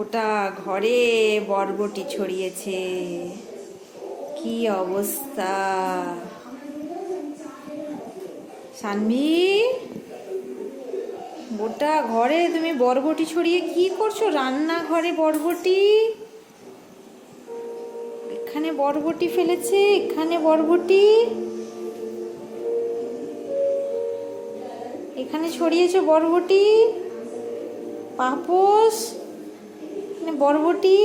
গোটা ঘরে বরবটি ছড়িয়েছে। কি অবস্থা! সানভি, গোটা ঘরে তুমি বরবটি ছড়িয়ে কি করছো? রান্নাঘরে বরবটি, এখানে বরবটি ফেলেছে, এখানে বরবটি, এখানে ছড়িয়েছো বরবটি, পাপোশ, এখানে বরবটি।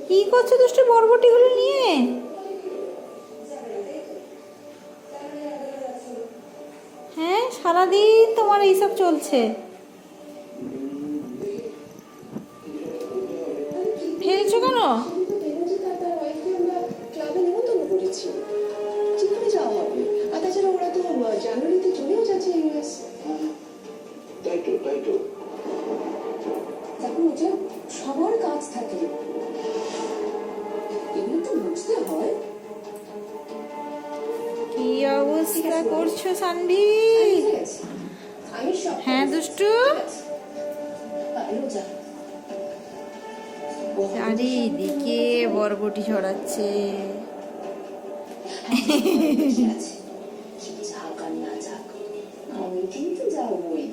কি করছো দুষ্টু বরবটিগুলো নিয়ে? হ্যাঁ, সারাদিন তোমার এইসব চলছে। ফেলছো কেন? জানুয়ারিতে চলেও যাচ্ছে ইউএস। এখন ওটা সবার কাজ থাকে, এগুলো তো বুঝতে হয়। কি অবস্থা করছো সানভি? হ্যাঁ দুষ্টু, চারিদিকে বরবটি ছড়াচ্ছে। আমি কিন্তু যাবই।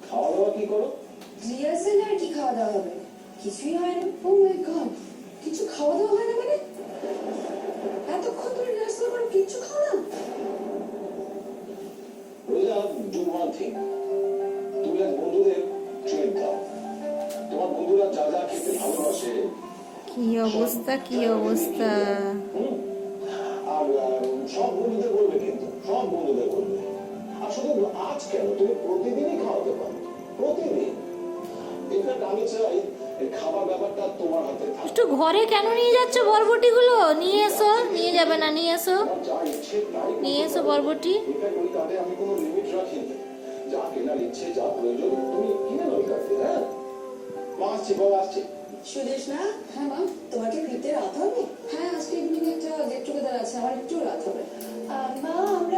খাওয়া দাওয়া কি করো? রিহার্সালে আর কি খাওয়া দাওয়া হবে? কিছুই হয় না। ও মাই গড, কিছু খাওয়া দাওয়া হয় না মানে? এতক্ষণ ধরে রিহার্সাল করে কিছু খাও না? রোজা, ডু ওয়ান থিং। তুমি আজ বন্ধুদের ট্রিট দাও। তোমার বন্ধুরা যা যা খেতে ভালোবাসে। কি অবস্থা, কি অবস্থা! আর সব বন্ধুদের বলবে, কিন্তু সব বন্ধুদের বলবে। আর শুধু আজ কেন, তুমি প্রতিদিনই খাওয়াতে পারো, প্রতিদিন। ইনফ্যাক্ট আমি চাই এই খাবার ব্যাপারটা তোমার হাতে থাকে। একটু ঘরে কেন নিয়ে যাচ্ছ বরবটিগুলো? নিয়ে এসো। নিয়ে যাবে না? নিয়ে এসো, যা ইচ্ছে তাই নিয়ে এসো বরবটি। ইনফ্যাক্ট ওই কার্ডে আমি কোনো লিমিট রাখি না। যা কেনার ইচ্ছে, যা প্রয়োজন তুমি কিনে নাও কার্ডে। হ্যাঁ, মা আসছি, বাবা আসছি। সুদেশ না? হ্যাঁ মা, তোমাকে ফিরতে রাত হবে? হ্যাঁ, আজকে ইভিনিং একটা গেট টুগেদার আছে, আমার একটু রাত হবে। মা, আমরা